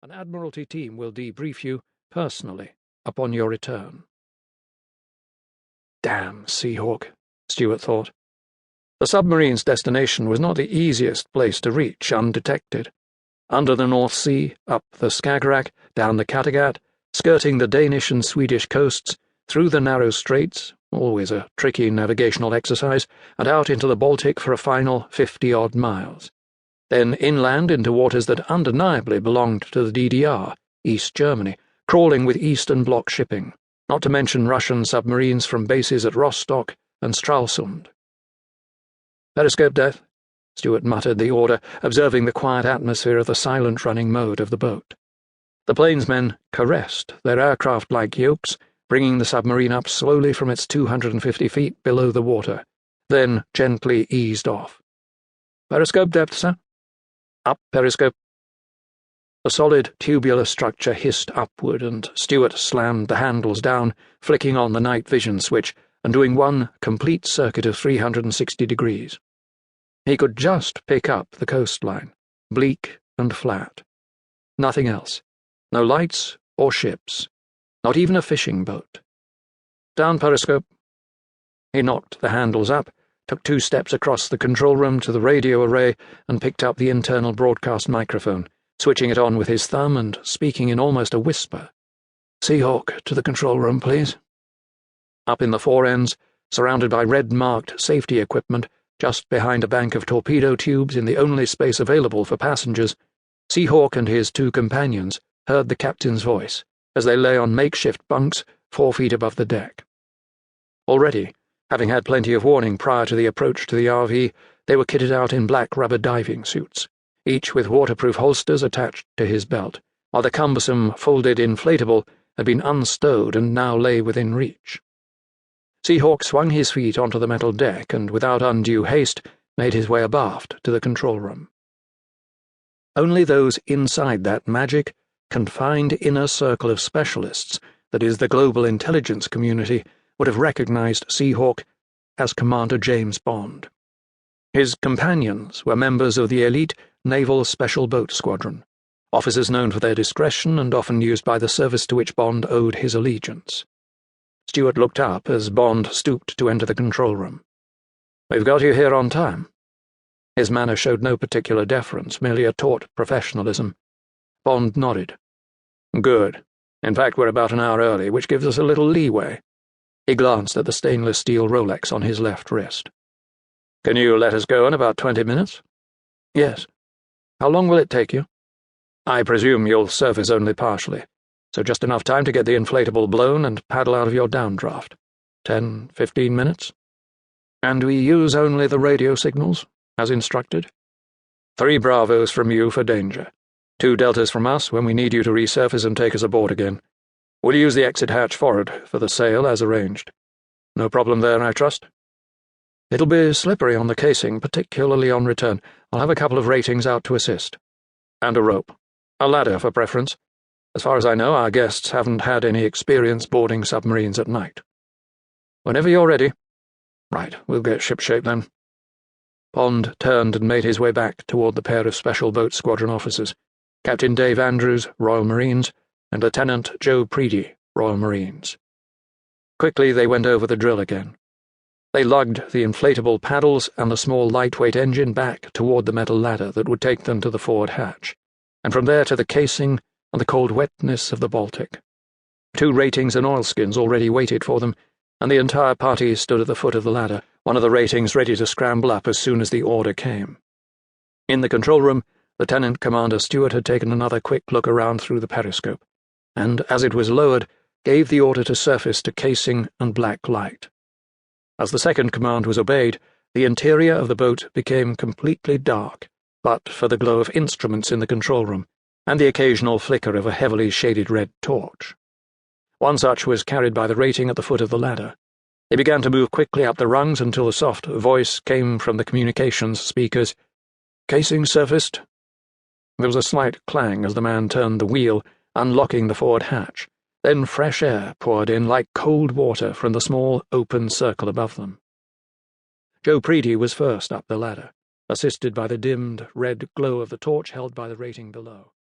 An Admiralty team will debrief you personally upon your return. Damn Seahawk, Stuart thought. The submarine's destination was not the easiest place to reach undetected. Under the North Sea, up the Skagerrak, down the Kattegat, skirting the Danish and Swedish coasts, through the narrow straits, always a tricky navigational exercise, and out into the Baltic for a final 50-odd miles. Then inland into waters that undeniably belonged to the DDR, East Germany, crawling with Eastern Bloc shipping, not to mention Russian submarines from bases at Rostock and Stralsund. "Periscope death," Stuart muttered the order, observing the quiet atmosphere of the silent-running mode of the boat. The plainsmen caressed their aircraft-like yokes, bringing the submarine up slowly from its 250 feet below the water, then gently eased off. "Periscope depth, sir?" "Up, periscope." The solid, tubular structure hissed upward, and Stuart slammed the handles down, flicking on the night vision switch and doing one complete circuit of 360 degrees. He could just pick up the coastline, bleak and flat. Nothing else. No lights or ships. Not even a fishing boat. "Down, periscope." He knocked the handles up, took 2 steps across the control room to the radio array, and picked up the internal broadcast microphone, switching it on with his thumb and speaking in almost a whisper. "Seahawk to the control room, please." Up in the fore ends, surrounded by red-marked safety equipment, just behind a bank of torpedo tubes in the only space available for passengers, Seahawk and his 2 companions heard the captain's voice as they lay on makeshift bunks 4 feet above the deck. Already, having had plenty of warning prior to the approach to the RV, they were kitted out in black rubber diving suits, each with waterproof holsters attached to his belt, while the cumbersome folded inflatable had been unstowed and now lay within reach. Seahawk swung his feet onto the metal deck and, without undue haste, made his way abaft to the control room. Only those inside that magic, confined inner circle of specialists that is the global intelligence community would have recognized Seahawk as Commander James Bond. His companions were members of the elite Naval Special Boat Squadron, officers known for their discretion and often used by the service to which Bond owed his allegiance. Stuart looked up as Bond stooped to enter the control room. "We've got you here on time." His manner showed no particular deference, merely a taut professionalism. Bond nodded. "Good. In fact, we're about an hour early, which gives us a little leeway." He glanced at the stainless steel Rolex on his left wrist. "Can you let us go in about 20 minutes? "Yes. How long will it take you?" "I presume you'll surface only partially, so just enough time to get the inflatable blown and paddle out of your downdraft. 10, 15 minutes? "And we use only the radio signals, as instructed?" 3 Bravos from you for danger. 2 Deltas from us when we need you to resurface and take us aboard again. We'll use the exit hatch forward for the sail as arranged. No problem there, I trust?" "It'll be slippery on the casing, particularly on return. I'll have a couple of ratings out to assist." "And a rope. A ladder for preference. As far as I know, our guests haven't had any experience boarding submarines at night." "Whenever you're ready." "Right, we'll get shipshape then." Bond turned and made his way back toward the pair of Special Boat Squadron officers, Captain Dave Andrews, Royal Marines, and Lieutenant Joe Preedy, Royal Marines. Quickly they went over the drill again. They lugged the inflatable paddles and the small lightweight engine back toward the metal ladder that would take them to the forward hatch, and from there to the casing and the cold wetness of the Baltic. 2 ratings and oilskins already waited for them, and the entire party stood at the foot of the ladder, one of the ratings ready to scramble up as soon as the order came. In the control room, Lieutenant Commander Stuart had taken another quick look around through the periscope, and, as it was lowered, gave the order to surface to casing and black light. As the second command was obeyed, the interior of the boat became completely dark, but for the glow of instruments in the control room, and the occasional flicker of a heavily shaded red torch. One such was carried by the rating at the foot of the ladder. They began to move quickly up the rungs until a soft voice came from the communications speakers. "Casing surfaced." There was a slight clang as the man turned the wheel, unlocking the forward hatch. Then fresh air poured in like cold water from the small, open circle above them. Joe Preedy was first up the ladder, assisted by the dimmed red glow of the torch held by the rating below.